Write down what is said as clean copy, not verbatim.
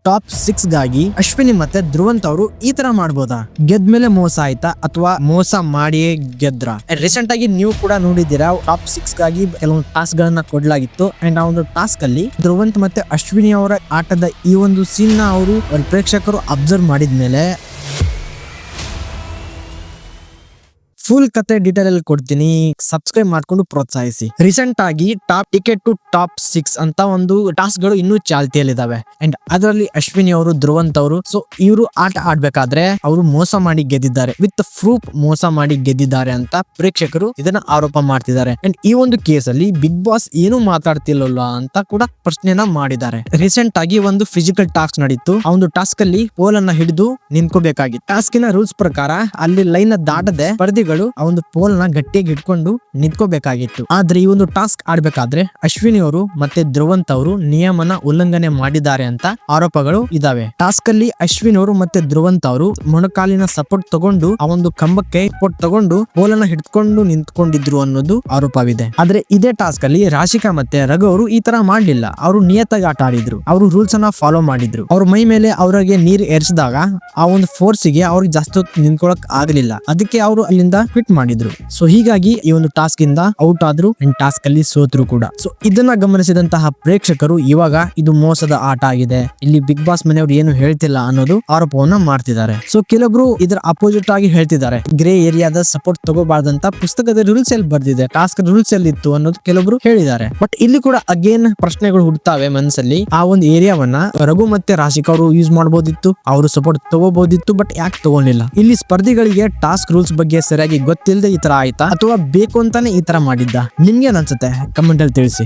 Top 6 ಗಾಗಿ ಅಶ್ವಿನಿ ಮತ್ತೆ ಧ್ರುವಂತ್ ಅವರು ಈ ತರ ಮಾಡ್ಬೋದಾ? ಗೆದ್ಮೇಲೆ ಮೋಸ ಆಯ್ತಾ ಅಥವಾ ಮೋಸ ಮಾಡಿಯೇ ಗೆದ್ರ? ರೀಸೆಂಟ್ ಆಗಿ ನೀವು ಕೂಡ ನೋಡಿದ್ದೀರಾ, ಟಾಪ್ 6 ಗಾಗಿ ಕೆಲವೊಂದು ಟಾಸ್ಕ್ ಗಳನ್ನ ಕೊಡ್ಲಾಗಿತ್ತು. ಅಂಡ್ ಆ ಒಂದು ಟಾಸ್ಕ್ ಅಲ್ಲಿ ಧ್ರುವಂತ್ ಮತ್ತೆ ಅಶ್ವಿನಿ ಅವರ ಆಟದ ಈ ಒಂದು ಸೀನ್ ನ ಅವರು ಪ್ರೇಕ್ಷಕರು ಅಬ್ಸರ್ವ್ ಮಾಡಿದ್ಮೇಲೆ ಫುಲ್ ಕತೆ ಡೀಟೇಲ್ ಅಲ್ಲಿ ಕೊಡ್ತೀನಿ, ಸಬ್ಸ್ಕ್ರೈಬ್ ಮಾಡ್ಕೊಂಡು ಪ್ರೋತ್ಸಾಹಿಸಿ. ರೀಸೆಂಟ್ ಆಗಿ ಟಿಕೆಟ್ ಟು ಟಾಪ್ 6 ಅಂತ ಒಂದು ಟಾಸ್ಕ್ ಗಳು ಇನ್ನೂ ಚಾಲ್ತಿಯಲ್ಲಿದ್ದಾವೆ. ಅಂಡ್ ಅದರಲ್ಲಿ ಅಶ್ವಿನಿ ಅವರು, ಧ್ರುವಂತ್ ಅವರು, ಸೊ ಇವರು ಆಟ ಆಡ್ಬೇಕಾದ್ರೆ ಅವರು ಮೋಸ ಮಾಡಿ ಗೆದ್ದಿದ್ದಾರೆ, ವಿತ್ ಪ್ರೂಫ್ ಮೋಸ ಮಾಡಿ ಗೆದ್ದಿದ್ದಾರೆ ಅಂತ ಪ್ರೇಕ್ಷಕರು ಇದನ್ನ ಆರೋಪ ಮಾಡ್ತಿದ್ದಾರೆ. ಅಂಡ್ ಈ ಒಂದು ಕೇಸ್ ಅಲ್ಲಿ ಬಿಗ್ ಬಾಸ್ ಏನು ಮಾತಾಡ್ತಿಲ್ಲ ಅಂತ ಕೂಡ ಪ್ರಶ್ನೆನ ಮಾಡಿದ್ದಾರೆ. ರೀಸೆಂಟ್ ಆಗಿ ಒಂದು ಫಿಸಿಕಲ್ ಟಾಸ್ಕ್ ನಡೀತು. ಆ ಒಂದು ಟಾಸ್ಕ್ ಅಲ್ಲಿ ಪೋಲ್ ಅನ್ನ ಹಿಡಿದು ನಿಂತ್ಕೋಬೇಕಾಗಿತ್ತು. ಟಾಸ್ಕಿನ ರೂಲ್ಸ್ ಪ್ರಕಾರ ಅಲ್ಲಿ ಲೈನ್ ದಾಟದೆ ಸ್ಪರ್ಧಿಗಳು ಆ ಒಂದು ಪೋಲ್ ನ ಗಟ್ಟಿಯಾಗಿ ಇಟ್ಕೊಂಡು ನಿಂತ್ಕೋಬೇಕಾಗಿತ್ತು. ಆದ್ರೆ ಈ ಒಂದು ಟಾಸ್ಕ್ ಆಡ್ಬೇಕಾದ್ರೆ ಅಶ್ವಿನಿ ಅವರು ಮತ್ತೆ ಧ್ರುವಂತ್ ಅವರು ನಿಯಮನ ಉಲ್ಲಂಘನೆ ಮಾಡಿದ್ದಾರೆ ಅಂತ ಆರೋಪಗಳು ಇದಾವೆ. ಟಾಸ್ಕ್ ಅಲ್ಲಿ ಅಶ್ವಿನಿ ಅವರು ಮತ್ತೆ ಧ್ರುವಂತ್ ಅವರು ಮೊಣಕಾಲಿನ ಸಪೋರ್ಟ್ ತಗೊಂಡು ಆ ಒಂದು ಕಂಬಕ್ಕೆ ಸಪೋರ್ಟ್ ತಗೊಂಡು ಪೋಲ್ ಅನ್ನ ಹಿಡ್ಕೊಂಡು ನಿಂತ್ಕೊಂಡಿದ್ರು ಅನ್ನೋದು ಆರೋಪವಿದೆ. ಆದ್ರೆ ಇದೇ ಟಾಸ್ಕ್ ಅಲ್ಲಿ ರಾಶಿಕಾ ಮತ್ತೆ ರಘು ಅವರು ಈ ತರ ಮಾಡ್ಲಿಲ್ಲ. ಅವರು ನಿಯತ್ತಾಗಿ ಆಟ ಆಡಿದ್ರು, ಅವರು ರೂಲ್ಸ್ ಅನ್ನ ಫಾಲೋ ಮಾಡಿದ್ರು. ಅವ್ರ ಮೈ ಮೇಲೆ ಅವರಿಗೆ ನೀರು ಎರಚಿದಾಗ ಆ ಒಂದು ಫೋರ್ಸಿಗೆ ಅವ್ರಿಗೆ ಜಾಸ್ತಿ ಹೊತ್ತು ನಿಂತ್ಕೊಳಕ್ ಆಗ್ಲಿಲ್ಲ, ಅದಕ್ಕೆ ಅವರು ಅಲ್ಲಿಂದ ಕ್ವಿಟ್ ಮಾಡಿದ್ರು. ಸೊ ಹೀಗಾಗಿ ಈ ಒಂದು ಟಾಸ್ಕ್ ಇಂದ ಔಟ್ ಆದ್ರು, ಟಾಸ್ಕ್ ಅಲ್ಲಿ ಸೋತ್ರು ಕೂಡ. ಸೊ ಇದನ್ನ ಗಮನಿಸಿದಂತಹ ಪ್ರೇಕ್ಷಕರು ಇವಾಗ ಇದು ಮೋಸದ ಆಟ ಆಗಿದೆ, ಇಲ್ಲಿ ಬಿಗ್ ಬಾಸ್ ಮನೆಯವರು ಏನು ಹೇಳ್ತಿಲ್ಲ ಅನ್ನೋದು ಆರೋಪವನ್ನ ಮಾಡ್ತಿದ್ದಾರೆ. ಸೊ ಕೆಲವೊಬ್ರು ಇದರ ಅಪೋಸಿಟ್ ಆಗಿ ಹೇಳ್ತಿದ್ದಾರೆ, ಗ್ರೇ ಏರಿಯಾದ ಸಪೋರ್ಟ್ ತಗೋಬಾರ್ದಂತ ಪುಸ್ತಕದ ರೂಲ್ಸ್ ಎಲ್ಲಿ ಬರ್ದಿದೆ, ಟಾಸ್ಕ್ ರೂಲ್ಸ್ ಎಲ್ಲಿ ಇತ್ತು ಅನ್ನೋದು ಕೆಲವೊಬ್ರು ಹೇಳಿದ್ದಾರೆ. ಬಟ್ ಇಲ್ಲಿ ಕೂಡ ಅಗೇನ್ ಪ್ರಶ್ನೆಗಳು ಹುಡ್ತಾವೆ ಮನಸ್ಸಲ್ಲಿ. ಆ ಒಂದು ಏರಿಯಾವನ್ನ ರಘು ಮತ್ತೆ ರಾಶಿಕಾ ಅವರು ಯೂಸ್ ಮಾಡಬಹುದಿತ್ತು, ಅವರು ಸಪೋರ್ಟ್ ತಗೋಬಹುದಿತ್ತು, ಬಟ್ ಯಾಕೆ ತಗೊಂಡಿಲ್ಲ? ಇಲ್ಲಿ ಸ್ಪರ್ಧಿಗಳಿಗೆ ಟಾಸ್ಕ್ ರೂಲ್ಸ್ ಬಗ್ಗೆ ಸರಿಯಾಗಿ ಗೊತ್ತಿಲ್ಲದೆ ಈ ತರ ಆಯ್ತಾ ಅಥವಾ ಬೇಕು ಅಂತಾನೆ ಈ ತರ ಮಾಡಿದ್ದ? ನಿಮ್ಗೆ ಅನ್ಸುತ್ತೆ? ಕಮೆಂಟ್ ಅಲ್ಲಿ ತಿಳಿಸಿ.